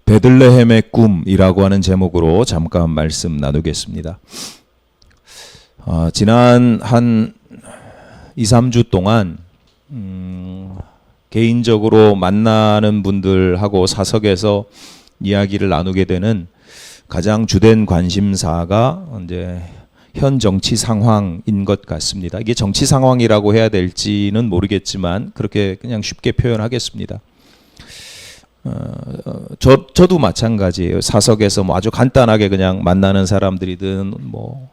베들레헴의 꿈이라고 하는 제목으로 잠깐 말씀 나누겠습니다. 지난 한 2, 3주 동안 개인적으로 만나는 분들하고 사석에서 이야기를 나누게 되는 가장 주된 관심사가 이제 현 정치 상황인 것 같습니다. 이게 정치 상황이라고 해야 될지는 모르겠지만 그렇게 그냥 쉽게 표현하겠습니다. 저도 마찬가지예요. 사석에서 뭐 아주 간단하게 그냥 만나는 사람들이든 뭐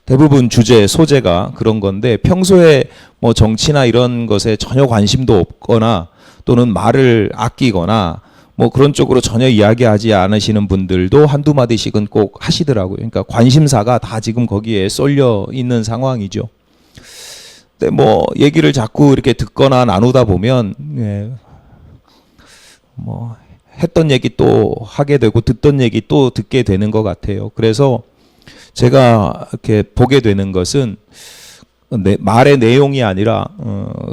대부분 주제, 소재가 그런 건데 평소에 뭐 정치나 이런 것에 전혀 관심도 없거나 또는 말을 아끼거나 뭐 그런 쪽으로 전혀 이야기하지 않으시는 분들도 한두 마디씩은 꼭 하시더라고요. 그러니까 관심사가 다 지금 거기에 쏠려 있는 상황이죠. 근데 뭐 얘기를 자꾸 이렇게 듣거나 나누다 보면 뭐 했던 얘기 또 하게 되고 듣던 얘기 또 듣게 되는 것 같아요. 그래서 제가 이렇게 보게 되는 것은 말의 내용이 아니라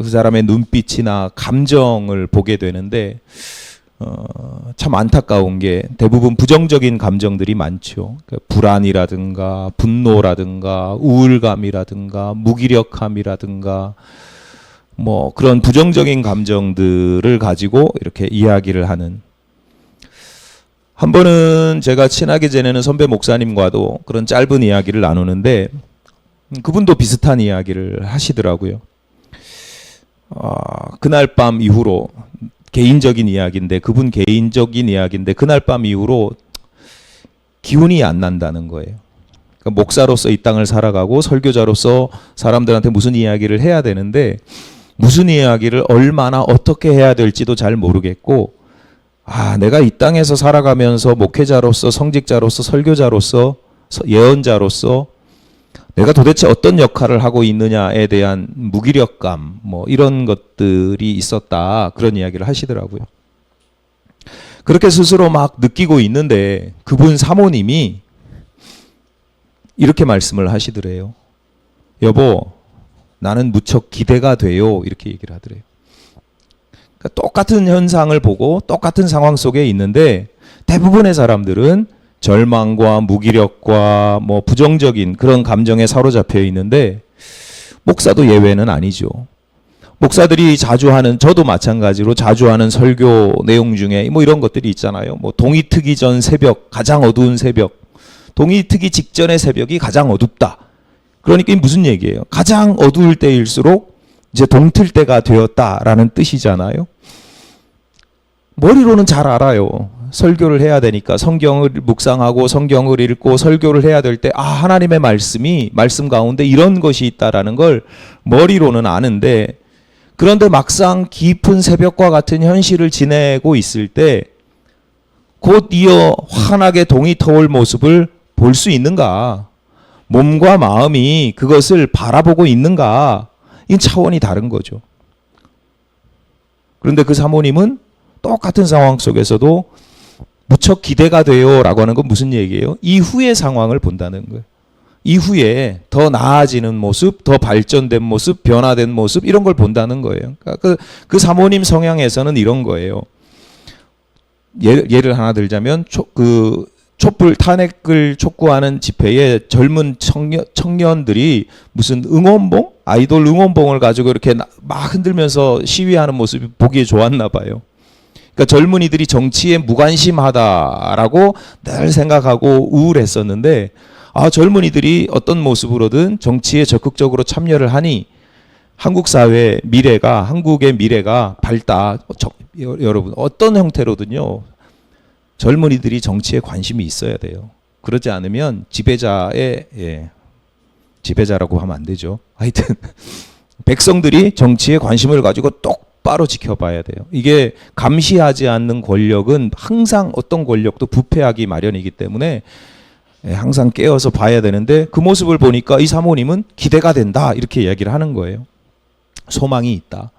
그 사람의 눈빛이나 감정을 보게 되는데 참 안타까운 게 대부분 부정적인 감정들이 많죠. 그러니까 불안이라든가 분노라든가 우울감이라든가 무기력함이라든가 뭐 그런 부정적인 감정들을 가지고 이렇게 이야기를 하는. 한 번은 제가 친하게 지내는 선배 목사님과도 그런 짧은 이야기를 나누는데 그분도 비슷한 이야기를 하시더라고요. 그날 밤 이후로 개인적인 이야기인데 그분 개인적인 이야기인데 그날 밤 이후로 기운이 안 난다는 거예요. 그러니까 목사로서 이 땅을 살아가고 설교자로서 사람들한테 무슨 이야기를 해야 되는데 무슨 이야기를 얼마나 어떻게 해야 될지도 잘 모르겠고 내가 이 땅에서 살아가면서 목회자로서 성직자로서 설교자로서 예언자로서 내가 도대체 어떤 역할을 하고 있느냐에 대한 무기력감 뭐 이런 것들이 있었다 그런 이야기를 하시더라고요. 그렇게 스스로 막 느끼고 있는데 그분 사모님이 이렇게 말씀을 하시더래요. 여보 나는 무척 기대가 돼요. 이렇게 얘기를 하더래요. 그러니까 똑같은 현상을 보고 똑같은 상황 속에 있는데 대부분의 사람들은 절망과 무기력과 뭐 부정적인 그런 감정에 사로잡혀 있는데 목사도 예외는 아니죠. 목사들이 자주 하는 저도 마찬가지로 자주 하는 설교 내용 중에 뭐 이런 것들이 있잖아요. 뭐 동이 트기 전 새벽 가장 어두운 새벽 동이 트기 직전의 새벽이 가장 어둡다. 그러니까 무슨 얘기예요? 가장 어두울 때일수록 이제 동틀 때가 되었다라는 뜻이잖아요. 머리로는 잘 알아요. 설교를 해야 되니까 성경을 묵상하고 성경을 읽고 설교를 해야 될 때 하나님의 말씀 가운데 이런 것이 있다라는 걸 머리로는 아는데 그런데 막상 깊은 새벽과 같은 현실을 지내고 있을 때 곧 이어 환하게 동이 터올 모습을 볼 수 있는가? 몸과 마음이 그것을 바라보고 있는가? 이 차원이 다른 거죠. 그런데 그 사모님은 똑같은 상황 속에서도 무척 기대가 돼요 라고 하는 건 무슨 얘기예요? 이후의 상황을 본다는 거예요. 이후에 더 나아지는 모습, 더 발전된 모습, 변화된 모습 이런 걸 본다는 거예요. 그러니까 그 사모님 성향에서는 이런 거예요. 예를 하나 들자면 촛불 탄핵을 촉구하는 집회에 젊은 청년들이 무슨 응원봉? 아이돌 응원봉을 가지고 이렇게 막 흔들면서 시위하는 모습이 보기에 좋았나 봐요. 그러니까 젊은이들이 정치에 무관심하다라고 늘 생각하고 우울했었는데 젊은이들이 어떤 모습으로든 정치에 적극적으로 참여를 하니 한국 사회의 미래가 한국의 미래가 밝다. 여러분 어떤 형태로든요. 젊은이들이 정치에 관심이 있어야 돼요. 그러지 않으면 지배자라고 하면 안 되죠. 하여튼 백성들이 정치에 관심을 가지고 똑바로 지켜봐야 돼요. 이게 감시하지 않는 권력은 항상 어떤 권력도 부패하기 마련이기 때문에 항상 깨어서 봐야 되는데 그 모습을 보니까 이 사모님은 기대가 된다 이렇게 이야기를 하는 거예요. 소망이 있다.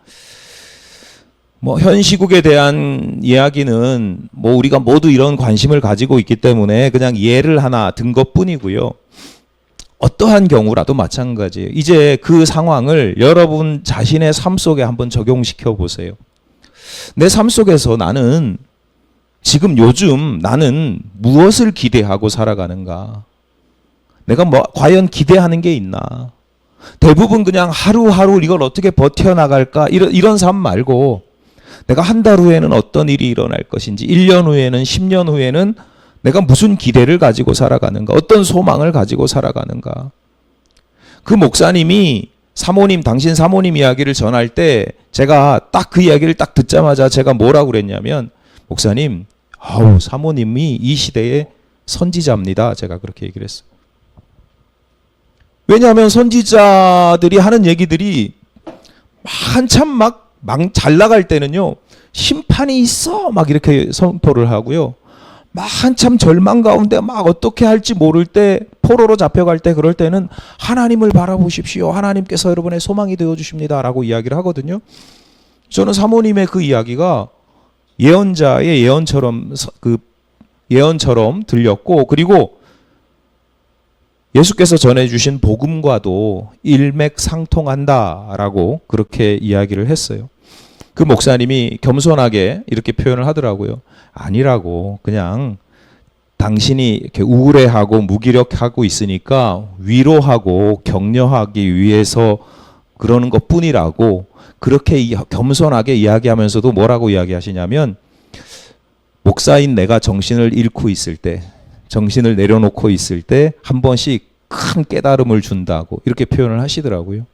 뭐 현 시국에 대한 이야기는 뭐 우리가 모두 이런 관심을 가지고 있기 때문에 그냥 예를 하나 든 것뿐이고요. 어떠한 경우라도 마찬가지예요. 이제 그 상황을 여러분 자신의 삶 속에 한번 적용시켜 보세요. 내 삶 속에서 나는 지금 요즘 나는 무엇을 기대하고 살아가는가? 내가 뭐 과연 기대하는 게 있나? 대부분 그냥 하루하루 이걸 어떻게 버텨나갈까? 이런 삶 말고 내가 한 달 후에는 어떤 일이 일어날 것인지, 1년 후에는, 10년 후에는 내가 무슨 기대를 가지고 살아가는가, 어떤 소망을 가지고 살아가는가. 그 목사님이 당신 사모님 이야기를 전할 때 제가 딱 그 이야기를 딱 듣자마자 제가 뭐라고 그랬냐면, 목사님, 사모님이 이 시대의 선지자입니다. 제가 그렇게 얘기를 했어요. 왜냐하면 선지자들이 하는 얘기들이 한참 잘 나갈 때는요, 심판이 있어 막 이렇게 선포를 하고요, 막 한참 절망 가운데 막 어떻게 할지 모를 때, 포로로 잡혀갈 때, 그럴 때는 하나님을 바라보십시오, 하나님께서 여러분의 소망이 되어 주십니다 라고 이야기를 하거든요. 저는 사모님의 그 이야기가 예언자의 예언처럼 들렸고, 그리고 예수께서 전해주신 복음과도 일맥상통한다라고 그렇게 이야기를 했어요. 그 목사님이 겸손하게 이렇게 표현을 하더라고요. 아니라고, 그냥 당신이 이렇게 우울해하고 무기력하고 있으니까 위로하고 격려하기 위해서 그러는 것 뿐이라고, 그렇게 겸손하게 이야기하면서도 뭐라고 이야기하시냐면, 목사인 내가 정신을 잃고 있을 때, 정신을 내려놓고 있을 때 한 번씩 큰 깨달음을 준다고 이렇게 표현을 하시더라고요.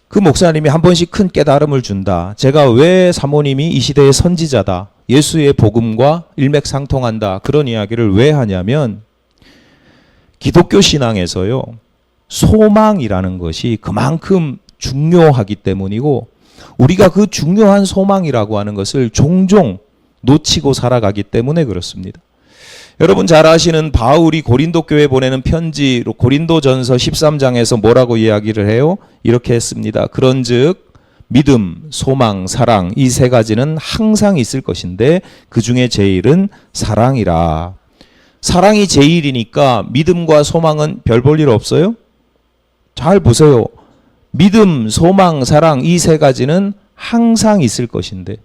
그 목사님이 한 번씩 큰 깨달음을 준다. 제가 왜 사모님이 이 시대의 선지자다, 예수의 복음과 일맥상통한다, 그런 이야기를 왜 하냐면, 기독교 신앙에서요, 소망이라는 것이 그만큼 중요하기 때문이고, 우리가 그 중요한 소망이라고 하는 것을 종종 놓치고 살아가기 때문에 그렇습니다. 여러분 잘 아시는 바울이 고린도 교회에 보내는 편지 고린도전서 13장에서 뭐라고 이야기를 해요? 이렇게 했습니다. 그런즉 믿음, 소망, 사랑, 이 세 가지는 항상 있을 것인데 그 중에 제일은 사랑이라. 사랑이 제일이니까 믿음과 소망은 별 볼 일 없어요? 잘 보세요. 믿음, 소망, 사랑, 이 세 가지는 항상 있을 것인데,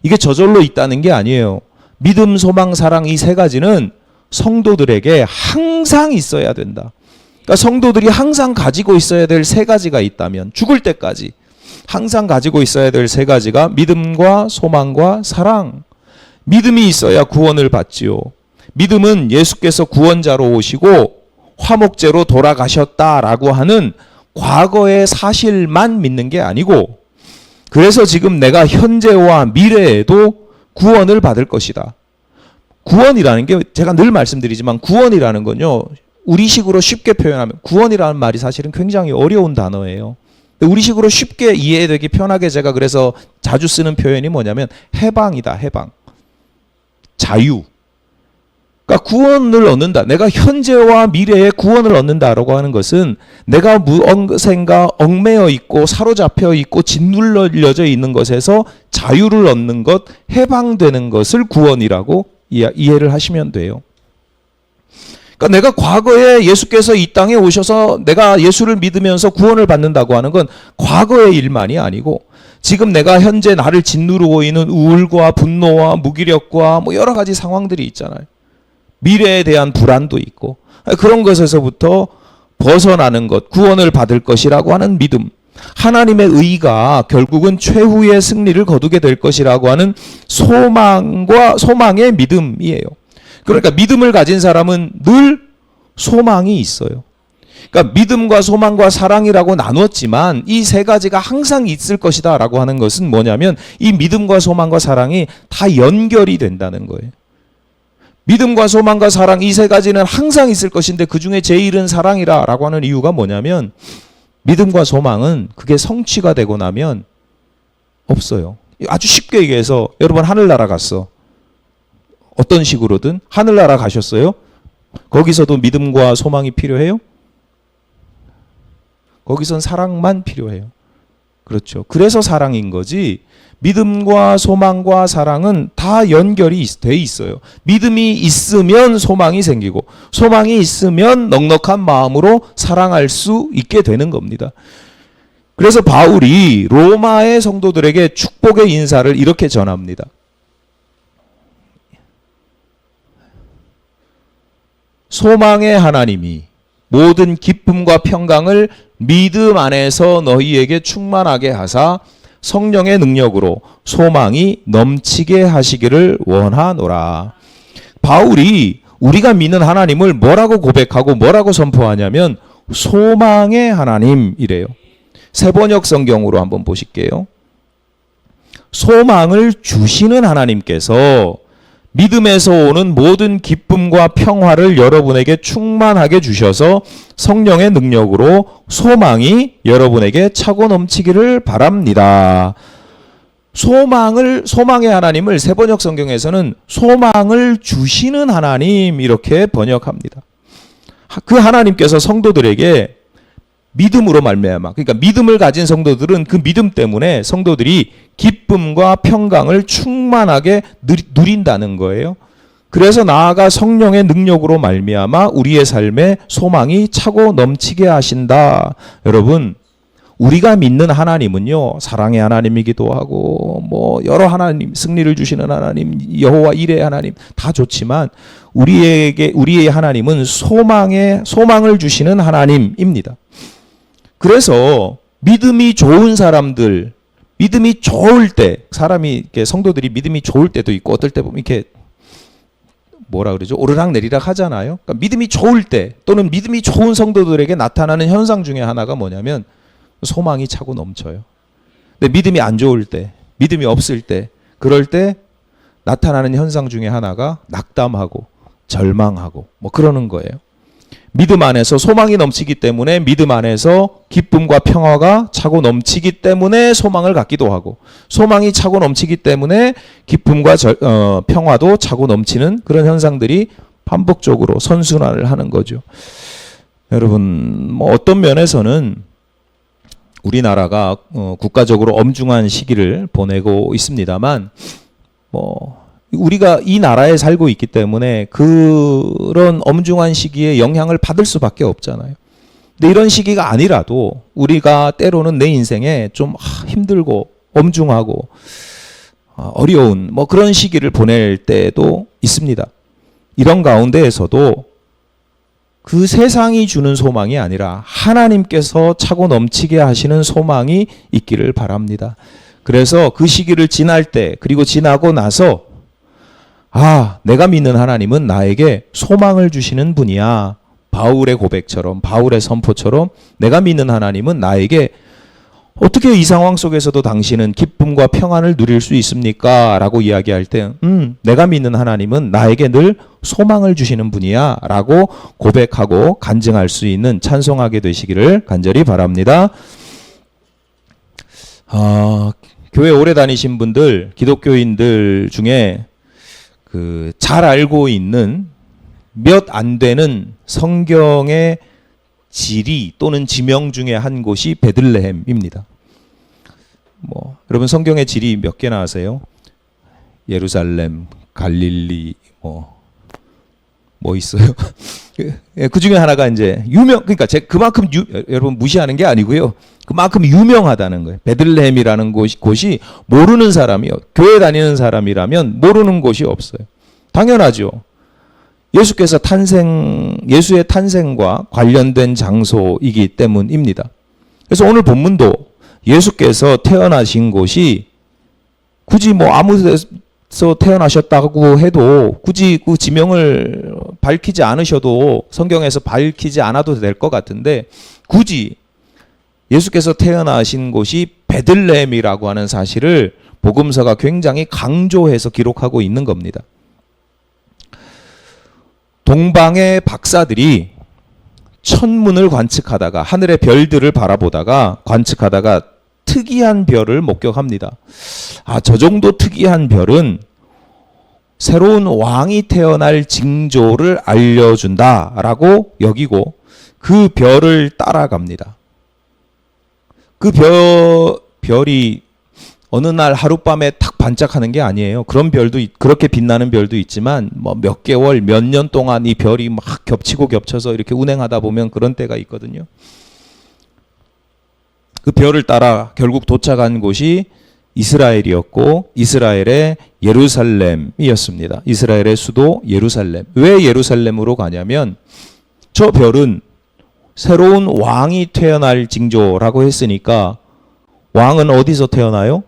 이게 저절로 있다는 게 아니에요. 믿음, 소망, 사랑, 이 세 가지는 성도들에게 항상 있어야 된다. 그러니까 성도들이 항상 가지고 있어야 될 세 가지가 있다면, 죽을 때까지 항상 가지고 있어야 될 세 가지가 믿음과 소망과 사랑. 믿음이 있어야 구원을 받지요. 믿음은 예수께서 구원자로 오시고 화목제로 돌아가셨다라고 하는 과거의 사실만 믿는 게 아니고, 그래서 지금 내가 현재와 미래에도 구원을 받을 것이다. 구원이라는 게 제가 늘 말씀드리지만, 구원이라는 건요, 우리식으로 쉽게 표현하면, 구원이라는 말이 사실은 굉장히 어려운 단어예요. 우리식으로 쉽게 이해되기 편하게 제가 그래서 자주 쓰는 표현이 뭐냐면 해방이다. 해방. 자유. 그러니까 구원을 얻는다. 내가 현재와 미래에 구원을 얻는다라고 하는 것은 내가 무엇인가 얽매여 있고 사로잡혀 있고 짓눌려져 있는 것에서 자유를 얻는 것, 해방되는 것을 구원이라고 이해를 하시면 돼요. 그러니까 내가 과거에 예수께서 이 땅에 오셔서 내가 예수를 믿으면서 구원을 받는다고 하는 건 과거의 일만이 아니고, 지금 내가 현재 나를 짓누르고 있는 우울과 분노와 무기력과 뭐 여러 가지 상황들이 있잖아요. 미래에 대한 불안도 있고, 그런 것에서부터 벗어나는 것, 구원을 받을 것이라고 하는 믿음, 하나님의 의가 결국은 최후의 승리를 거두게 될 것이라고 하는 소망의 믿음이에요. 그러니까 믿음을 가진 사람은 늘 소망이 있어요. 그러니까 믿음과 소망과 사랑이라고 나눴지만 이 세 가지가 항상 있을 것이다 라고 하는 것은 뭐냐면, 이 믿음과 소망과 사랑이 다 연결이 된다는 거예요. 믿음과 소망과 사랑, 이 세 가지는 항상 있을 것인데 그 중에 제일은 사랑이라 라고 하는 이유가 뭐냐면, 믿음과 소망은 그게 성취가 되고 나면 없어요. 아주 쉽게 얘기해서, 여러분 하늘나라 갔어. 어떤 식으로든 하늘나라 가셨어요? 거기서도 믿음과 소망이 필요해요? 거기선 사랑만 필요해요. 그렇죠. 그래서 사랑인 거지. 믿음과 소망과 사랑은 다 연결이 돼 있어요. 믿음이 있으면 소망이 생기고, 소망이 있으면 넉넉한 마음으로 사랑할 수 있게 되는 겁니다. 그래서 바울이 로마의 성도들에게 축복의 인사를 이렇게 전합니다. 소망의 하나님이 모든 기쁨과 평강을 믿음 안에서 너희에게 충만하게 하사 성령의 능력으로 소망이 넘치게 하시기를 원하노라. 바울이 우리가 믿는 하나님을 뭐라고 고백하고 뭐라고 선포하냐면 소망의 하나님이래요. 세번역 성경으로 한번 보실게요. 소망을 주시는 하나님께서 믿음에서 오는 모든 기쁨과 평화를 여러분에게 충만하게 주셔서 성령의 능력으로 소망이 여러분에게 차고 넘치기를 바랍니다. 소망의 하나님을 세번역 성경에서는 소망을 주시는 하나님 이렇게 번역합니다. 그 하나님께서 성도들에게 믿음으로 말미암아, 그러니까 믿음을 가진 성도들은 그 믿음 때문에 성도들이 기쁨과 평강을 충만하게 누린다는 거예요. 그래서 나아가 성령의 능력으로 말미암아 우리의 삶에 소망이 차고 넘치게 하신다. 여러분, 우리가 믿는 하나님은요, 사랑의 하나님이기도 하고 뭐 여러 하나님, 승리를 주시는 하나님, 여호와 일의 하나님 다 좋지만 우리의 하나님은 소망을 주시는 하나님입니다. 그래서 믿음이 좋은 사람들, 믿음이 좋을 때, 사람이 이렇게 성도들이 믿음이 좋을 때도 있고 어떨 때 보면 이렇게 뭐라 그러죠? 오르락내리락 하잖아요. 그러니까 믿음이 좋을 때 또는 믿음이 좋은 성도들에게 나타나는 현상 중에 하나가 뭐냐면 소망이 차고 넘쳐요. 근데 믿음이 안 좋을 때, 믿음이 없을 때, 그럴 때 나타나는 현상 중에 하나가 낙담하고 절망하고 뭐 그러는 거예요. 믿음 안에서 소망이 넘치기 때문에 믿음 안에서 기쁨과 평화가 차고 넘치기 때문에 소망을 갖기도 하고, 소망이 차고 넘치기 때문에 기쁨과 평화도 차고 넘치는 그런 현상들이 반복적으로 선순환을 하는 거죠. 여러분, 뭐 어떤 면에서는 우리나라가 국가적으로 엄중한 시기를 보내고 있습니다만, 뭐 우리가 이 나라에 살고 있기 때문에 그런 엄중한 시기에 영향을 받을 수밖에 없잖아요. 근데 이런 시기가 아니라도 우리가 때로는 내 인생에 좀 힘들고 엄중하고 어려운 뭐 그런 시기를 보낼 때도 있습니다. 이런 가운데에서도 그 세상이 주는 소망이 아니라 하나님께서 차고 넘치게 하시는 소망이 있기를 바랍니다. 그래서 그 시기를 지날 때, 그리고 지나고 나서 내가 믿는 하나님은 나에게 소망을 주시는 분이야. 바울의 고백처럼, 바울의 선포처럼 내가 믿는 하나님은 나에게 어떻게 이 상황 속에서도 당신은 기쁨과 평안을 누릴 수 있습니까? 라고 이야기할 때 내가 믿는 하나님은 나에게 늘 소망을 주시는 분이야 라고 고백하고 간증할 수 있는 찬송하게 되시기를 간절히 바랍니다. 교회 오래 다니신 분들, 기독교인들 중에 잘 알고 있는 몇 안 되는 성경의 지리 또는 지명 중에 한 곳이 베들레헴입니다. 뭐 여러분 성경의 지리 몇 개나 아세요? 예루살렘, 갈릴리, 뭐 있어요? 그 중에 하나가 이제 그러니까 그만큼 여러분 무시하는 게 아니고요. 그만큼 유명하다는 거예요. 베들레헴이라는 곳이 모르는 사람이요, 교회 다니는 사람이라면 모르는 곳이 없어요. 당연하죠. 예수의 탄생과 관련된 장소이기 때문입니다. 그래서 오늘 본문도 예수께서 태어나신 곳이 굳이 뭐 아무 데서 태어나셨다고 해도 굳이 그 지명을 밝히지 않으셔도, 성경에서 밝히지 않아도 될 것 같은데, 굳이 예수께서 태어나신 곳이 베들레헴이라고 하는 사실을 복음서가 굉장히 강조해서 기록하고 있는 겁니다. 동방의 박사들이 천문을 관측하다가, 하늘의 별들을 바라보다가 관측하다가 특이한 별을 목격합니다. 저 정도 특이한 별은 새로운 왕이 태어날 징조를 알려준다라고 여기고 그 별을 따라갑니다. 그 별이 어느 날 하룻밤에 탁 반짝하는 게 아니에요. 그런 별도 그렇게 빛나는 별도 있지만 뭐 몇 개월, 몇 년 동안 이 별이 막 겹치고 겹쳐서 이렇게 운행하다 보면 그런 때가 있거든요. 그 별을 따라 결국 도착한 곳이 이스라엘이었고 이스라엘의 예루살렘이었습니다. 이스라엘의 수도 예루살렘. 왜 예루살렘으로 가냐면 저 별은 새로운 왕이 태어날 징조라고 했으니까 왕은 어디서 태어나요?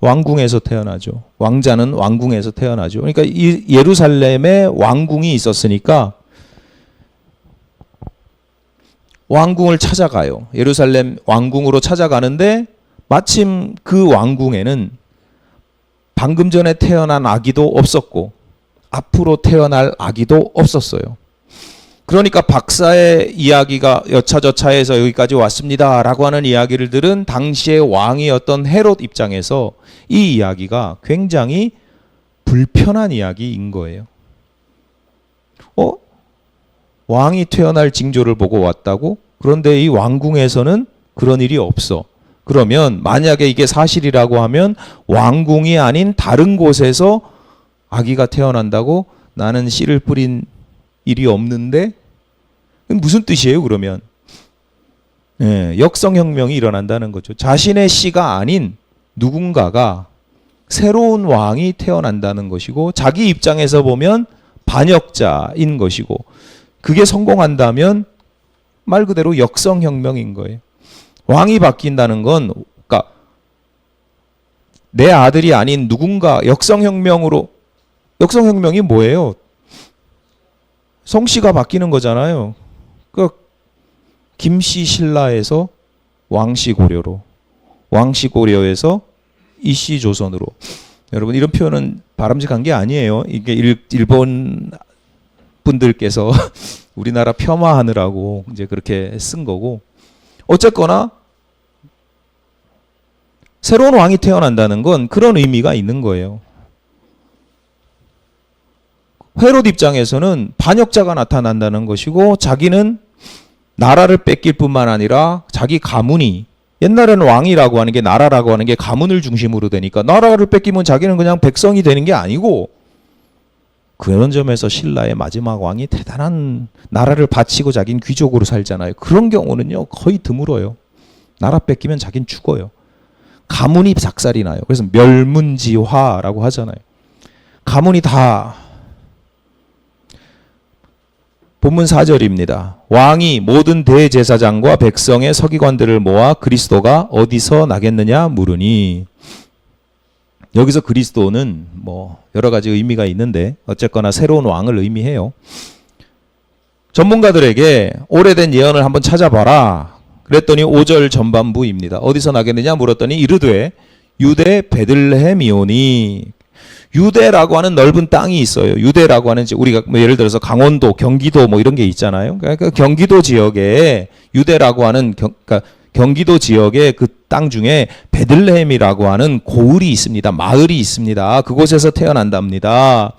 왕궁에서 태어나죠. 왕자는 왕궁에서 태어나죠. 그러니까 이 예루살렘에 왕궁이 있었으니까 왕궁을 찾아가요. 예루살렘 왕궁으로 찾아가는데 마침 그 왕궁에는 방금 전에 태어난 아기도 없었고 앞으로 태어날 아기도 없었어요. 그러니까 박사의 이야기가 여차저차해서 여기까지 왔습니다 라고 하는 이야기를 들은 당시의 왕이었던 헤롯 입장에서 이 이야기가 굉장히 불편한 이야기인 거예요. 왕이 태어날 징조를 보고 왔다고? 그런데 이 왕궁에서는 그런 일이 없어. 그러면 만약에 이게 사실이라고 하면 왕궁이 아닌 다른 곳에서 아기가 태어난다고? 나는 씨를 뿌린 일이 없는데? 무슨 뜻이에요 그러면? 역성혁명이 일어난다는 거죠. 자신의 씨가 아닌 누군가가 새로운 왕이 태어난다는 것이고 자기 입장에서 보면 반역자인 것이고 그게 성공한다면 말 그대로 역성혁명인 거예요. 왕이 바뀐다는 건 그러니까 내 아들이 아닌 누군가 역성혁명으로 역성혁명이 뭐예요? 성씨가 바뀌는 거잖아요. 김씨 신라에서 왕씨 고려로, 왕씨 고려에서 이씨 조선으로. 여러분 이런 표현은 바람직한 게 아니에요. 이게 일본 분들께서 우리나라 폄하하느라고 이제 그렇게 쓴 거고. 어쨌거나 새로운 왕이 태어난다는 건 그런 의미가 있는 거예요. 헤롯 입장에서는 반역자가 나타난다는 것이고 자기는 나라를 뺏길 뿐만 아니라 자기 가문이 옛날에는 왕이라고 하는 게 나라라고 하는 게 가문을 중심으로 되니까 나라를 뺏기면 자기는 그냥 백성이 되는 게 아니고 그런 점에서 신라의 마지막 왕이 대단한 나라를 바치고 자기는 귀족으로 살잖아요. 그런 경우는요 거의 드물어요. 나라 뺏기면 자기는 죽어요. 가문이 작살이 나요. 그래서 멸문지화라고 하잖아요. 가문이 다 본문 4절입니다. 왕이 모든 대제사장과 백성의 서기관들을 모아 그리스도가 어디서 나겠느냐 물으니 여기서 그리스도는 뭐 여러 가지 의미가 있는데 어쨌거나 새로운 왕을 의미해요. 전문가들에게 오래된 예언을 한번 찾아봐라. 그랬더니 5절 전반부입니다. 어디서 나겠느냐 물었더니 이르되 유대 베들레헴이오니 유대라고 하는 넓은 땅이 있어요. 유대라고 하는 우리가 뭐 예를 들어서 강원도, 경기도 뭐 이런 게 있잖아요. 그러니까 경기도 지역에 유대라고 하는 그러니까 경기도 지역의 그 땅 중에 베들레헴이라고 하는 고을이 있습니다. 마을이 있습니다. 그곳에서 태어난답니다.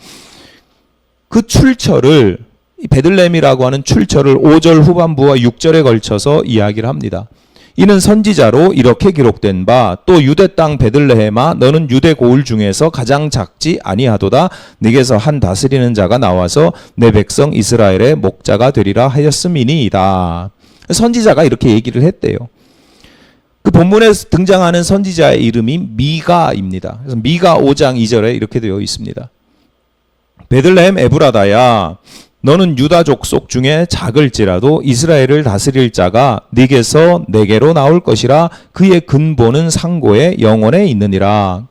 그 출처를 베들레헴이라고 하는 출처를 5절 후반부와 6절에 걸쳐서 이야기를 합니다. 이는 선지자로 이렇게 기록된 바 또 유대 땅 베들레헴아 너는 유대 고을 중에서 가장 작지 아니하도다 네게서 한 다스리는 자가 나와서 내 백성 이스라엘의 목자가 되리라 하였음이니이다. 선지자가 이렇게 얘기를 했대요. 그 본문에 등장하는 선지자의 이름이 미가입니다. 그래서 미가 5장 2절에 이렇게 되어 있습니다. 베들레헴 에브라다야 너는 유다 족속 중에 작을지라도 이스라엘을 다스릴 자가 네게서 내게로 나올 것이라 그의 근본은 상고의 영원에 있느니라.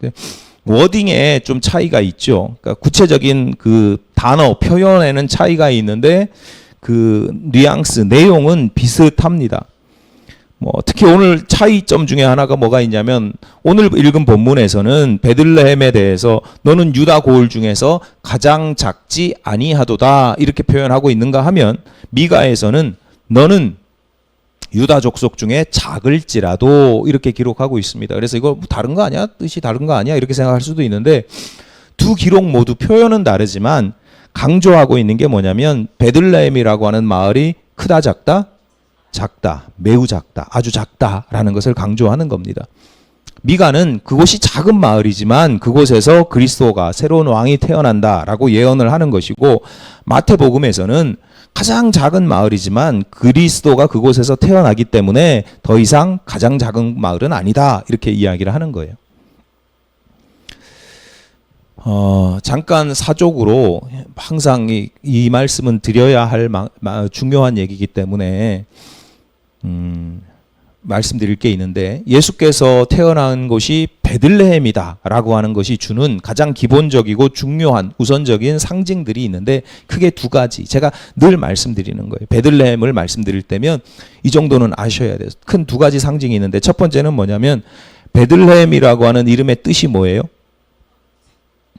워딩에 좀 차이가 있죠. 그러니까 구체적인 그 단어 표현에는 차이가 있는데 그 뉘앙스 내용은 비슷합니다. 뭐 특히 오늘 차이점 중에 하나가 뭐가 있냐면 오늘 읽은 본문에서는 베들레헴에 대해서 너는 유다 고을 중에서 가장 작지 아니하도다 이렇게 표현하고 있는가 하면 미가에서는 너는 유다 족속 중에 작을지라도 이렇게 기록하고 있습니다. 그래서 이거 다른 거 아니야? 뜻이 다른 거 아니야? 이렇게 생각할 수도 있는데 두 기록 모두 표현은 다르지만 강조하고 있는 게 뭐냐면 베들레헴이라고 하는 마을이 크다 작다? 작다, 매우 작다, 아주 작다라는 것을 강조하는 겁니다. 미가는 그곳이 작은 마을이지만 그곳에서 그리스도가 새로운 왕이 태어난다라고 예언을 하는 것이고, 마태복음에서는 가장 작은 마을이지만 그리스도가 그곳에서 태어나기 때문에 더 이상 가장 작은 마을은 아니다, 이렇게 이야기를 하는 거예요. 잠깐 사족으로 항상 이 말씀은 드려야 할 중요한 얘기이기 때문에 말씀드릴 게 있는데, 예수께서 태어난 곳이 베들레헴이다 라고 하는 것이 주는 가장 기본적이고 중요한 우선적인 상징들이 있는데, 크게 두 가지 제가 늘 말씀드리는 거예요. 베들레헴을 말씀드릴 때면 이 정도는 아셔야 돼요. 큰 두 가지 상징이 있는데, 첫 번째는 뭐냐면 베들레헴이라고 하는 이름의 뜻이 뭐예요?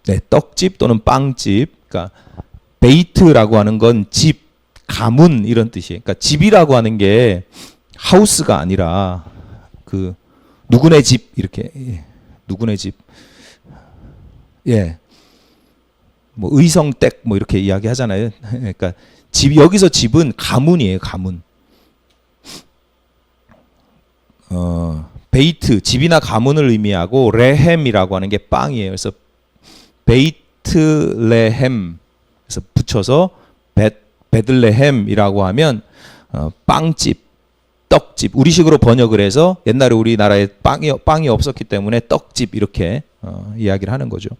네, 떡집 또는 빵집. 그러니까 베이트라고 하는 건 집, 가문 이런 뜻이에요. 그러니까 집이라고 하는 게 하우스가 아니라 그 누구네 집, 이렇게 누구네 집, 뭐 의성댁 뭐 이렇게 이야기하잖아요. 그러니까 집, 여기서 집은 가문이에요. 가문. 베이트, 집이나 가문을 의미하고, 레헴이라고 하는 게 빵이에요. 그래서 베이트레헴, 그래서 붙여서 베들레헴이라고 하면 빵집, 떡집, 우리식으로 번역을 해서 옛날에 우리나라에 빵이 없었기 때문에 떡집, 이렇게 이야기를 하는 거죠.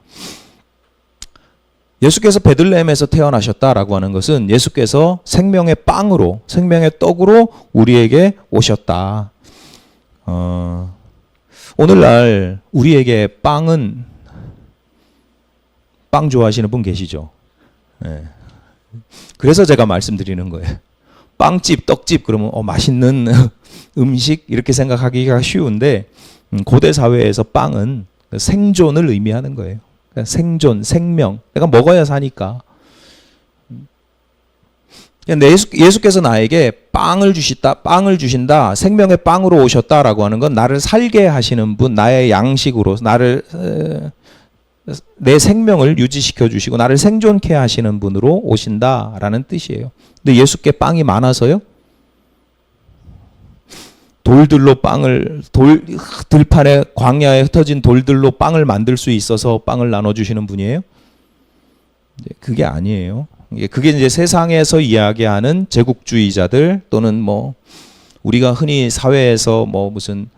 예수께서 베들레헴에서 태어나셨다라고 하는 것은 예수께서 생명의 빵으로, 생명의 떡으로 우리에게 오셨다. 오늘날 우리에게 빵은, 빵 좋아하시는 분 계시죠? 네. 그래서 제가 말씀드리는 거예요. 빵집, 떡집 그러면 맛있는 음식 이렇게 생각하기가 쉬운데, 고대 사회에서 빵은 생존을 의미하는 거예요. 그러니까 생존, 생명. 내가 먹어야 사니까. 예수께서 나에게 빵을 주신다, 생명의 빵으로 오셨다라고 하는 건 나를 살게 하시는 분, 나의 양식으로 내 생명을 유지시켜 주시고 나를 생존케 하시는 분으로 오신다라는 뜻이에요. 근데 예수께 빵이 많아서요? 돌들로 들판에, 광야에 흩어진 돌들로 빵을 만들 수 있어서 빵을 나눠주시는 분이에요? 그게 아니에요. 그게 이제 세상에서 이야기하는 제국주의자들, 또는 뭐 우리가 흔히 사회에서 뭐 무슨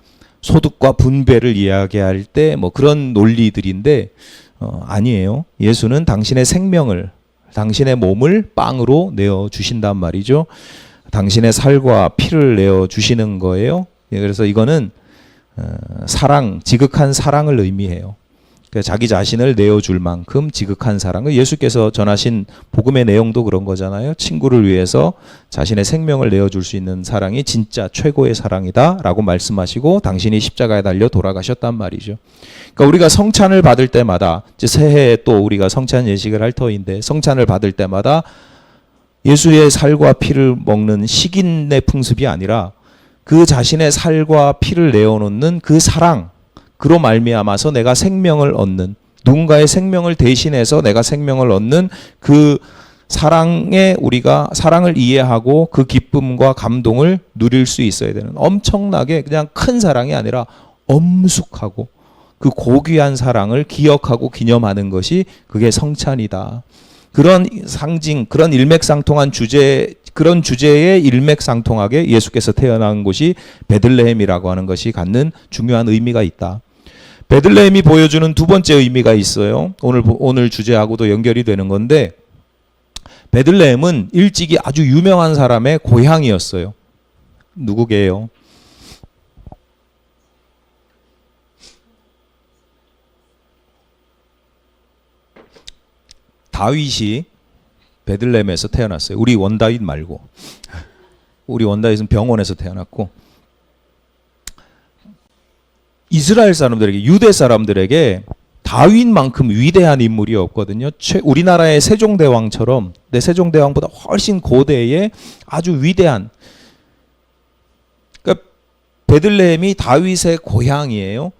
소득과 분배를 이야기할 때 뭐 그런 논리들인데, 아니에요. 예수는 당신의 생명을, 당신의 몸을 빵으로 내어 주신단 말이죠. 당신의 살과 피를 내어 주시는 거예요. 그래서 이거는 사랑, 지극한 사랑을 의미해요. 자기 자신을 내어줄 만큼 지극한 사랑을, 예수께서 전하신 복음의 내용도 그런 거잖아요. 친구를 위해서 자신의 생명을 내어줄 수 있는 사랑이 진짜 최고의 사랑이다 라고 말씀하시고 당신이 십자가에 달려 돌아가셨단 말이죠. 그러니까 우리가 성찬을 받을 때마다, 이제 새해에 또 우리가 성찬 예식을 할 터인데, 성찬을 받을 때마다 예수의 살과 피를 먹는 식인의 풍습이 아니라 그 자신의 살과 피를 내어놓는 그 사랑, 그로 말미암아서 내가 생명을 얻는, 누군가의 생명을 대신해서 내가 생명을 얻는 그 사랑에, 우리가 사랑을 이해하고 그 기쁨과 감동을 누릴 수 있어야 되는, 엄청나게 그냥 큰 사랑이 아니라 엄숙하고 그 고귀한 사랑을 기억하고 기념하는 것이 그게 성찬이다. 그런 상징, 그런 일맥상통한 주제, 그런 주제에 일맥상통하게 예수께서 태어난 곳이 베들레헴이라고 하는 것이 갖는 중요한 의미가 있다. 베들레헴이 보여주는 두 번째 의미가 있어요. 오늘 주제하고도 연결이 되는 건데, 베들레헴은 일찍이 아주 유명한 사람의 고향이었어요. 누구게요? 다윗이 베들레헴에서 태어났어요. 우리 원다윗 말고. 우리 원다윗은 병원에서 태어났고, 이스라엘 사람들에게, 유대 사람들에게 다윗만큼 위대한 인물이 없거든요. 우리나라의 세종대왕처럼, 세종대왕보다 훨씬 고대의 아주 위대한, 그러니까 베들레헴이 다윗의 고향이에요.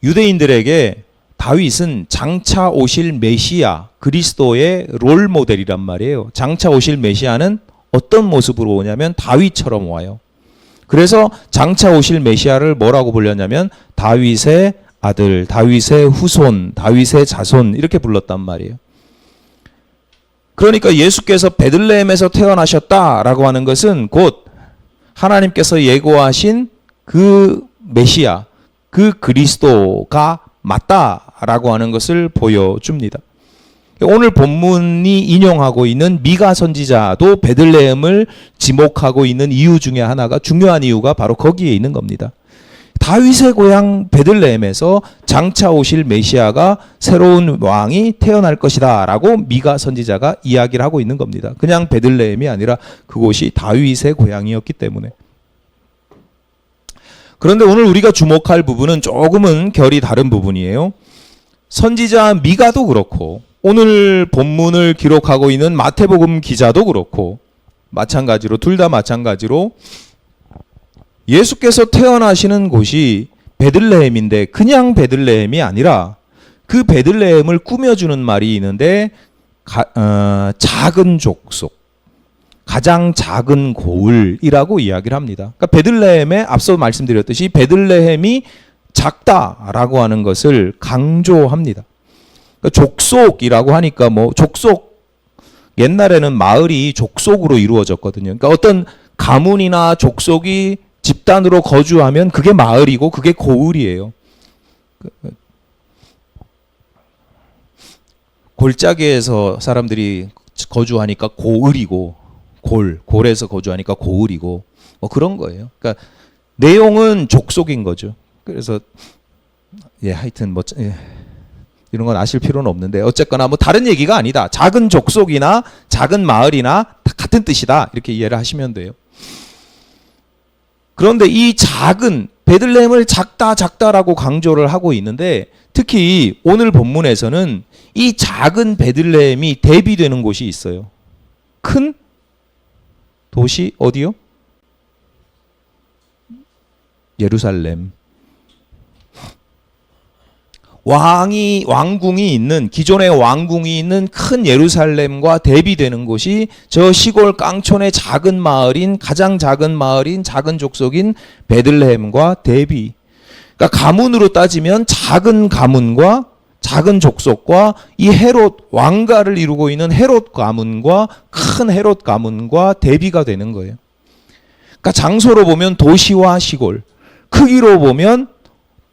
유대인들에게 다윗은 장차 오실 메시아, 그리스도의 롤 모델이란 말이에요. 장차 오실 메시아는 어떤 모습으로 오냐면 다윗처럼 와요. 그래서 장차 오실 메시아를 뭐라고 불렸냐면 다윗의 아들, 다윗의 후손, 다윗의 자손 이렇게 불렀단 말이에요. 그러니까 예수께서 베들레헴에서 태어나셨다라고 하는 것은 곧 하나님께서 예고하신 그 메시아, 그 그리스도가 맞다라고 하는 것을 보여줍니다. 오늘 본문이 인용하고 있는 미가 선지자도 베들레헴을 지목하고 있는 이유 중에 하나가, 중요한 이유가 바로 거기에 있는 겁니다. 다윗의 고향 베들레헴에서 장차 오실 메시아가 새로운 왕이 태어날 것이다 라고 미가 선지자가 이야기를 하고 있는 겁니다. 그냥 베들레헴이 아니라 그곳이 다윗의 고향이었기 때문에. 그런데 오늘 우리가 주목할 부분은 조금은 결이 다른 부분이에요. 선지자 미가도 그렇고 오늘 본문을 기록하고 있는 마태복음 기자도 그렇고 마찬가지로, 둘 다 마찬가지로 예수께서 태어나시는 곳이 베들레헴인데 그냥 베들레헴이 아니라 그 베들레헴을 꾸며주는 말이 있는데 작은 족속, 가장 작은 고을이라고 이야기를 합니다. 그러니까 베들레헴에 앞서 말씀드렸듯이 베들레헴이 작다라고 하는 것을 강조합니다. 그러니까 족속이라고 하니까 뭐 족속, 옛날에는 마을이 족속으로 이루어졌거든요. 그러니까 어떤 가문이나 족속이 집단으로 거주하면 그게 마을이고 그게 고을이에요. 골짜기에서 사람들이 거주하니까 고을이고, 골에서 거주하니까 고을이고, 뭐 그런 거예요. 그러니까 내용은 족속인 거죠. 그래서 하여튼 뭐 이런 건 아실 필요는 없는데 어쨌거나 뭐 다른 얘기가 아니다. 작은 족속이나 작은 마을이나 다 같은 뜻이다. 이렇게 이해를 하시면 돼요. 그런데 이 작은 베들레헴을 작다라고 강조를 하고 있는데 특히 오늘 본문에서는 이 작은 베들레헴이 대비되는 곳이 있어요. 큰 도시 어디요? 예루살렘. 왕궁이 있는, 기존의 왕궁이 있는 큰 예루살렘과 대비되는 곳이 저 시골 깡촌의 작은 마을인, 가장 작은 마을인, 작은 족속인 베들레헴과 대비. 그러니까 가문으로 따지면 작은 가문과 작은 족속과 이 헤롯, 왕가를 이루고 있는 헤롯 가문과 큰 헤롯 가문과 대비가 되는 거예요. 그러니까 장소로 보면 도시와 시골, 크기로 보면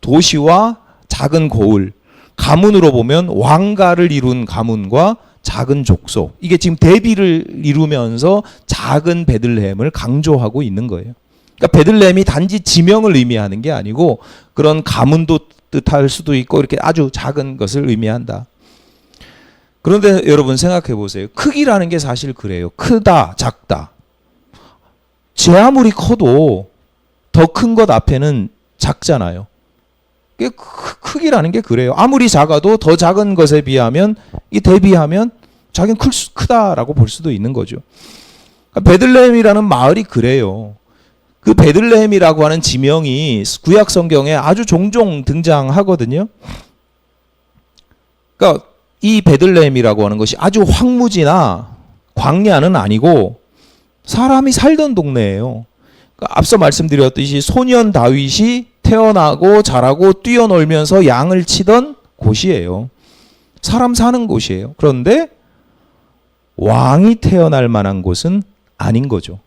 도시와 작은 고을, 가문으로 보면 왕가를 이룬 가문과 작은 족속, 이게 지금 대비를 이루면서 작은 베들레헴을 강조하고 있는 거예요. 그러니까 베들레헴이 단지 지명을 의미하는 게 아니고 그런 가문도 뜻할 수도 있고 이렇게 아주 작은 것을 의미한다. 그런데 여러분 생각해 보세요. 크기라는 게 사실 그래요. 크다, 작다. 제 아무리 커도 더 큰 것 앞에는 작잖아요. 크기라는 게 그래요. 아무리 작아도 더 작은 것에 비하면, 이 대비하면 자기는 크다라고 볼 수도 있는 거죠. 베들레헴이라는 마을이 그래요. 그 베들레헴이라고 하는 지명이 구약 성경에 아주 종종 등장하거든요. 그러니까 이 베들레헴이라고 하는 것이 아주 황무지나 광야는 아니고 사람이 살던 동네예요. 그러니까 앞서 말씀드렸듯이 소년 다윗이 태어나고 자라고 뛰어놀면서 양을 치던 곳이에요. 사람 사는 곳이에요. 그런데 왕이 태어날 만한 곳은 아닌 거죠.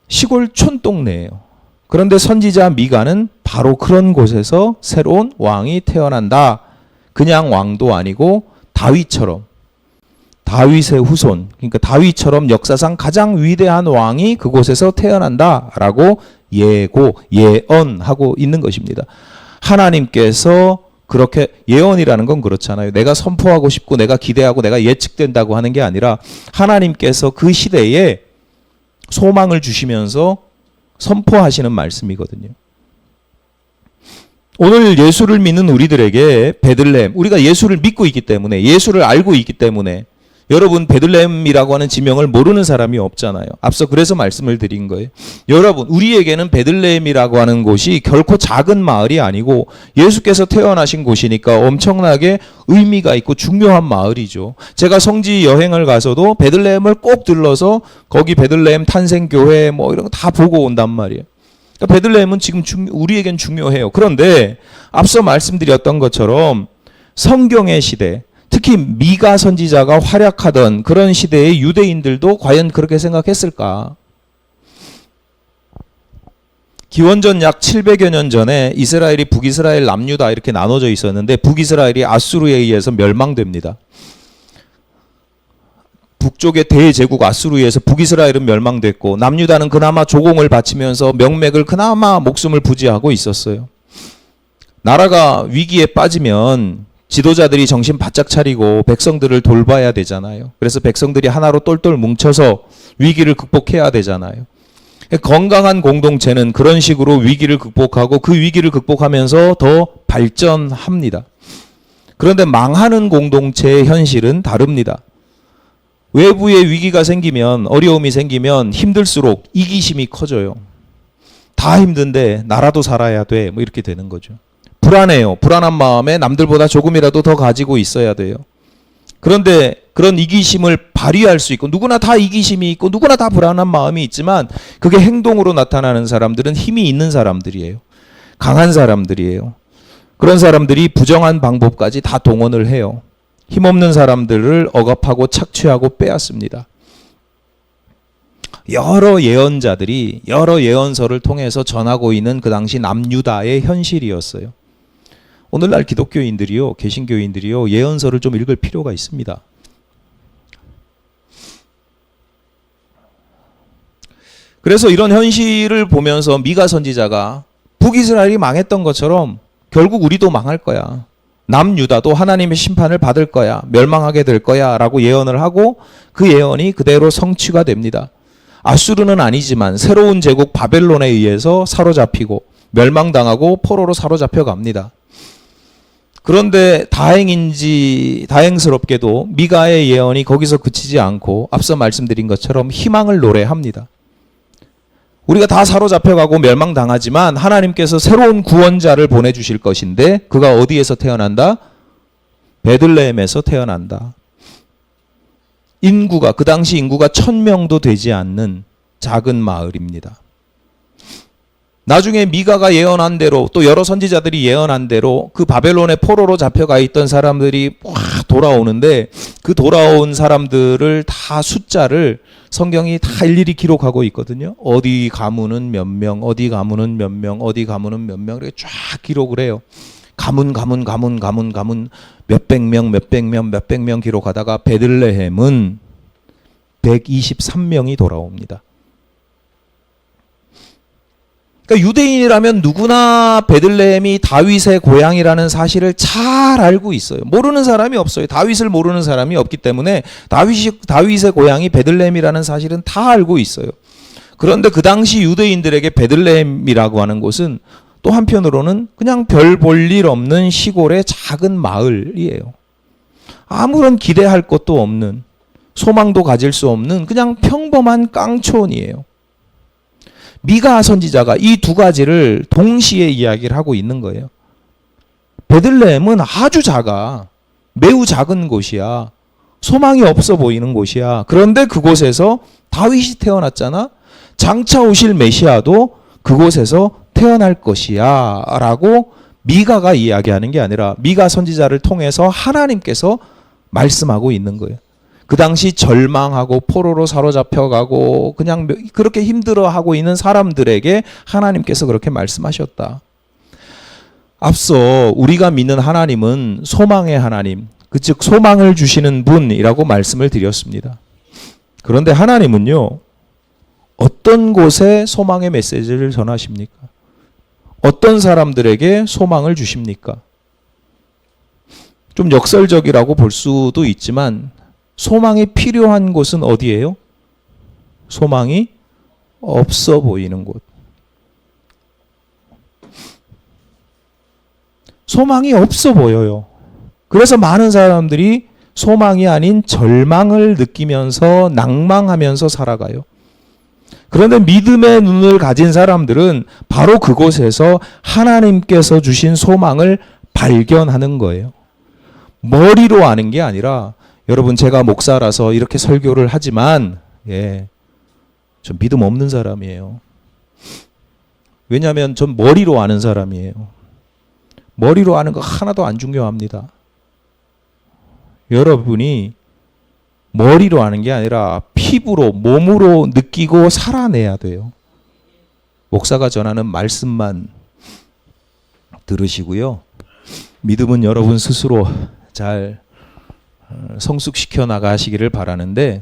시골 촌동네예요. 그런데 선지자 미가는 바로 그런 곳에서 새로운 왕이 태어난다. 그냥 왕도 아니고 다윗처럼, 다윗의 후손, 그러니까 다윗처럼 역사상 가장 위대한 왕이 그곳에서 태어난다라고 예언하고 있는 것입니다. 하나님께서 그렇게, 예언이라는 건 그렇잖아요. 내가 선포하고 싶고 내가 기대하고 내가 예측된다고 하는 게 아니라 하나님께서 그 시대에 소망을 주시면서 선포하시는 말씀이거든요. 오늘 예수를 믿는 우리들에게 베들레헴, 우리가 예수를 믿고 있기 때문에, 예수를 알고 있기 때문에, 여러분 베들레헴이라고 하는 지명을 모르는 사람이 없잖아요. 앞서 그래서 말씀을 드린 거예요. 여러분 우리에게는 베들레헴이라고 하는 곳이 결코 작은 마을이 아니고 예수께서 태어나신 곳이니까 엄청나게 의미가 있고 중요한 마을이죠. 제가 성지 여행을 가서도 베들레헴을 꼭 들러서 거기 베들레헴 탄생교회 뭐 이런 거 다 보고 온단 말이에요. 그러니까 베들레헴은 지금 우리에겐 중요해요. 그런데 앞서 말씀드렸던 것처럼 성경의 시대, 특히 미가 선지자가 활약하던 그런 시대의 유대인들도 과연 그렇게 생각했을까? 기원전 약 700여 년 전에 이스라엘이 북이스라엘, 남유다 이렇게 나눠져 있었는데 북이스라엘이 아수르에 의해서 멸망됩니다. 북쪽의 대제국 아수르에 의해서 북이스라엘은 멸망됐고 남유다는 그나마 조공을 바치면서 명맥을 그나마 목숨을 부지하고 있었어요. 나라가 위기에 빠지면 지도자들이 정신 바짝 차리고 백성들을 돌봐야 되잖아요. 그래서 백성들이 하나로 똘똘 뭉쳐서 위기를 극복해야 되잖아요. 건강한 공동체는 그런 식으로 위기를 극복하고 그 위기를 극복하면서 더 발전합니다. 그런데 망하는 공동체의 현실은 다릅니다. 외부의 위기가 생기면, 어려움이 생기면 힘들수록 이기심이 커져요. 다 힘든데 나라도 살아야 돼. 뭐 이렇게 되는 거죠. 불안해요. 불안한 마음에 남들보다 조금이라도 더 가지고 있어야 돼요. 그런데 그런 이기심을 발휘할 수 있고 누구나 다 이기심이 있고 누구나 다 불안한 마음이 있지만 그게 행동으로 나타나는 사람들은 힘이 있는 사람들이에요. 강한 사람들이에요. 그런 사람들이 부정한 방법까지 다 동원을 해요. 힘없는 사람들을 억압하고 착취하고 빼앗습니다. 여러 예언자들이 여러 예언서를 통해서 전하고 있는 그 당시 남유다의 현실이었어요. 오늘날 기독교인들이요, 개신교인들이요, 예언서를 좀 읽을 필요가 있습니다. 그래서 이런 현실을 보면서 미가 선지자가 북이스라엘이 망했던 것처럼 결국 우리도 망할 거야. 남유다도 하나님의 심판을 받을 거야. 멸망하게 될 거야. 라고 예언을 하고 그 예언이 그대로 성취가 됩니다. 아수르는 아니지만 새로운 제국 바벨론에 의해서 사로잡히고 멸망당하고 포로로 사로잡혀 갑니다. 그런데 다행스럽게도 미가의 예언이 거기서 그치지 않고 앞서 말씀드린 것처럼 희망을 노래합니다. 우리가 다 사로잡혀가고 멸망당하지만 하나님께서 새로운 구원자를 보내주실 것인데 그가 어디에서 태어난다? 베들레헴에서 태어난다. 그 당시 인구가 1000명도 되지 않는 작은 마을입니다. 나중에 미가가 예언한 대로 또 여러 선지자들이 예언한 대로 그 바벨론의 포로로 잡혀가 있던 사람들이 돌아오는데 그 돌아온 사람들을 다 숫자를 성경이 다 일일이 기록하고 있거든요. 어디 가문은 몇 명, 어디 가문은 몇 명, 어디 가문은 몇 명 이렇게 쫙 기록을 해요. 가문 몇백 명 기록하다가 베들레헴은 123명이 돌아옵니다. 그러니까 유대인이라면 누구나 베들레헴이 다윗의 고향이라는 사실을 잘 알고 있어요. 모르는 사람이 없어요. 다윗을 모르는 사람이 없기 때문에 다윗의 고향이 베들레헴이라는 사실은 다 알고 있어요. 그런데 그 당시 유대인들에게 베들레헴이라고 하는 곳은 또 한편으로는 그냥 별 볼 일 없는 시골의 작은 마을이에요. 아무런 기대할 것도 없는, 소망도 가질 수 없는 그냥 평범한 깡촌이에요. 미가 선지자가 이 두 가지를 동시에 이야기를 하고 있는 거예요. 베들레헴은 아주 작아. 매우 작은 곳이야. 소망이 없어 보이는 곳이야. 그런데 그곳에서 다윗이 태어났잖아. 장차 오실 메시아도 그곳에서 태어날 것이야 라고 미가가 이야기하는 게 아니라 미가 선지자를 통해서 하나님께서 말씀하고 있는 거예요. 그 당시 절망하고 포로로 사로잡혀가고 그냥 그렇게 힘들어하고 있는 사람들에게 하나님께서 그렇게 말씀하셨다. 앞서 우리가 믿는 하나님은 소망의 하나님, 즉 소망을 주시는 분이라고 말씀을 드렸습니다. 그런데 하나님은요, 어떤 곳에 소망의 메시지를 전하십니까? 어떤 사람들에게 소망을 주십니까? 좀 역설적이라고 볼 수도 있지만 소망이 필요한 곳은 어디예요? 소망이 없어 보이는 곳. 소망이 없어 보여요. 그래서 많은 사람들이 소망이 아닌 절망을 느끼면서 낭망하면서 살아가요. 그런데 믿음의 눈을 가진 사람들은 바로 그곳에서 하나님께서 주신 소망을 발견하는 거예요. 머리로 아는 게 아니라, 여러분, 제가 목사라서 이렇게 설교를 하지만 전 믿음 없는 사람이에요. 왜냐하면 전 머리로 아는 사람이에요. 머리로 아는 거 하나도 안 중요합니다. 여러분이 머리로 아는 게 아니라 피부로, 몸으로 느끼고 살아내야 돼요. 목사가 전하는 말씀만 들으시고요. 믿음은 여러분 스스로 잘 성숙시켜 나가시기를 바라는데,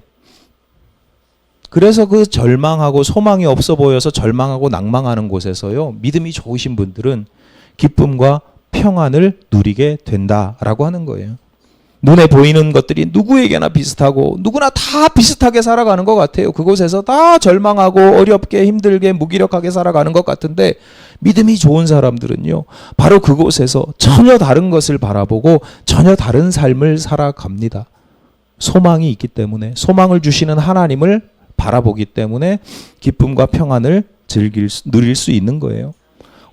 그래서 그 절망하고 소망이 없어 보여서 절망하고 낭망하는 곳에서요, 믿음이 좋으신 분들은 기쁨과 평안을 누리게 된다라고 하는 거예요. 눈에 보이는 것들이 누구에게나 비슷하고 누구나 다 비슷하게 살아가는 것 같아요. 그곳에서 다 절망하고 어렵게 힘들게 무기력하게 살아가는 것 같은데, 믿음이 좋은 사람들은요, 바로 그곳에서 전혀 다른 것을 바라보고 전혀 다른 삶을 살아갑니다. 소망이 있기 때문에, 소망을 주시는 하나님을 바라보기 때문에 기쁨과 평안을 누릴 수 있는 거예요.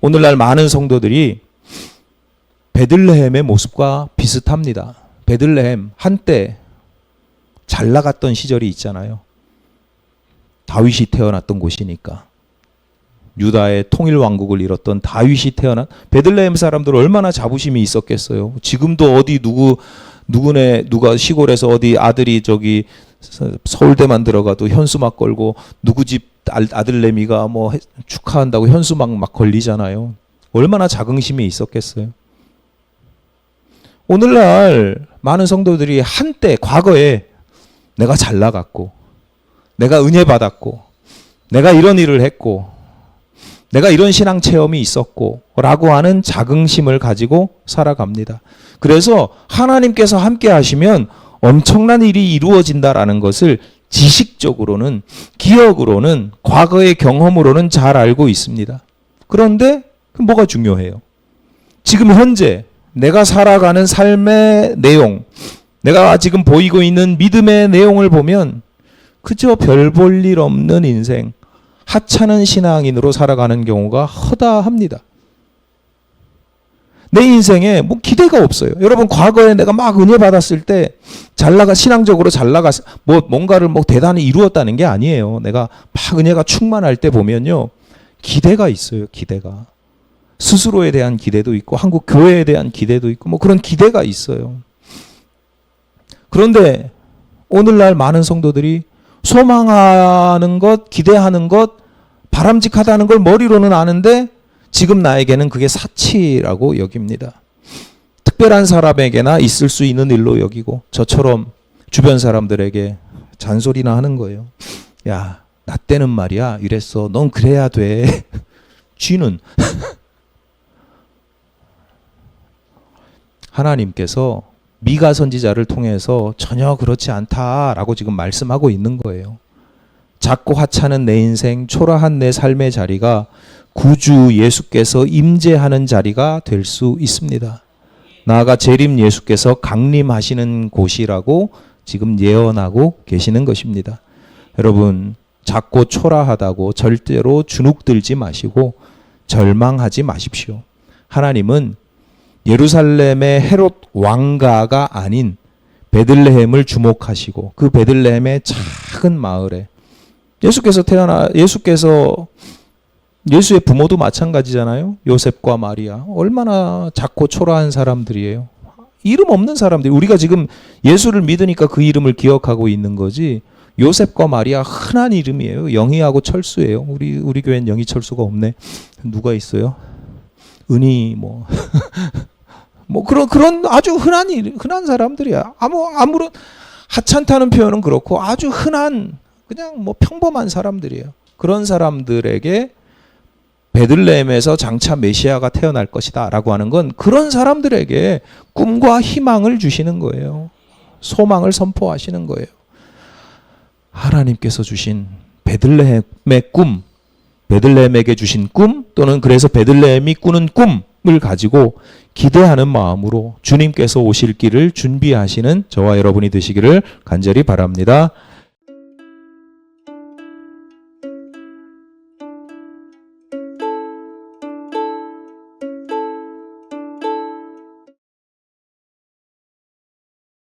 오늘날 많은 성도들이 베들레헴의 모습과 비슷합니다. 베들레헴, 한때 잘 나갔던 시절이 있잖아요. 다윗이 태어났던 곳이니까. 유다의 통일 왕국을 이뤘던 다윗이 태어난 베들레헴 사람들 얼마나 자부심이 있었겠어요. 지금도 어디 누가 시골에서 어디 아들이 저기 서울대만 들어가도 현수막 걸고 누구 집 아들내미가 뭐 축하한다고 현수막 막 걸리잖아요. 얼마나 자긍심이 있었겠어요. 오늘날 많은 성도들이 한때 과거에 내가 잘 나갔고, 내가 은혜 받았고, 내가 이런 일을 했고, 내가 이런 신앙 체험이 있었고 라고 하는 자긍심을 가지고 살아갑니다. 그래서 하나님께서 함께 하시면 엄청난 일이 이루어진다라는 것을 지식적으로는, 기억으로는, 과거의 경험으로는 잘 알고 있습니다. 그런데 뭐가 중요해요? 지금 현재 내가 살아가는 삶의 내용, 내가 지금 보이고 있는 믿음의 내용을 보면 그저 별 볼 일 없는 인생, 하찮은 신앙인으로 살아가는 경우가 허다합니다. 내 인생에 뭐 기대가 없어요. 여러분, 과거에 내가 막 은혜 받았을 때 신앙적으로 잘 뭔가를 대단히 이루었다는 게 아니에요. 내가 막 은혜가 충만할 때 보면요, 기대가 있어요. 기대가. 스스로에 대한 기대도 있고 한국 교회에 대한 기대도 있고 그런 기대가 있어요. 그런데 오늘날 많은 성도들이 소망하는 것, 기대하는 것, 바람직하다는 걸 머리로는 아는데 지금 나에게는 그게 사치라고 여깁니다. 특별한 사람에게나 있을 수 있는 일로 여기고, 저처럼 주변 사람들에게 잔소리나 하는 거예요. 야, 나 때는 말이야 이랬어. 넌 그래야 돼. 쥐는 하나님께서 미가 선지자를 통해서 전혀 그렇지 않다라고 지금 말씀하고 있는 거예요. 작고 하찮은 내 인생, 초라한 내 삶의 자리가 구주 예수께서 임재하는 자리가 될 수 있습니다. 나아가 재림 예수께서 강림하시는 곳이라고 지금 예언하고 계시는 것입니다. 여러분, 작고 초라하다고 절대로 주눅들지 마시고 절망하지 마십시오. 하나님은 예루살렘의 헤롯 왕가가 아닌 베들레헴을 주목하시고, 그 베들레헴의 작은 마을에 예수의 부모도 마찬가지잖아요. 요셉과 마리아. 얼마나 작고 초라한 사람들이에요. 이름 없는 사람들. 우리가 지금 예수를 믿으니까 그 이름을 기억하고 있는 거지. 요셉과 마리아 흔한 이름이에요. 영희하고 철수예요. 우리 교회는 영희 철수가 없네. 누가 있어요? 은희 그런 아주 흔한 사람들이야. 아무런 하찮다는 표현은 그렇고 아주 흔한 그냥 평범한 사람들이에요. 그런 사람들에게 베들레헴에서 장차 메시아가 태어날 것이다 라고 하는 건 그런 사람들에게 꿈과 희망을 주시는 거예요. 소망을 선포하시는 거예요. 하나님께서 주신 베들레헴의 꿈, 베들레헴에게 주신 꿈, 또는 그래서 베들레헴이 꾸는 꿈을 가지고 기대하는 마음으로 주님께서 오실 길을 준비하시는 저와 여러분이 되시기를 간절히 바랍니다.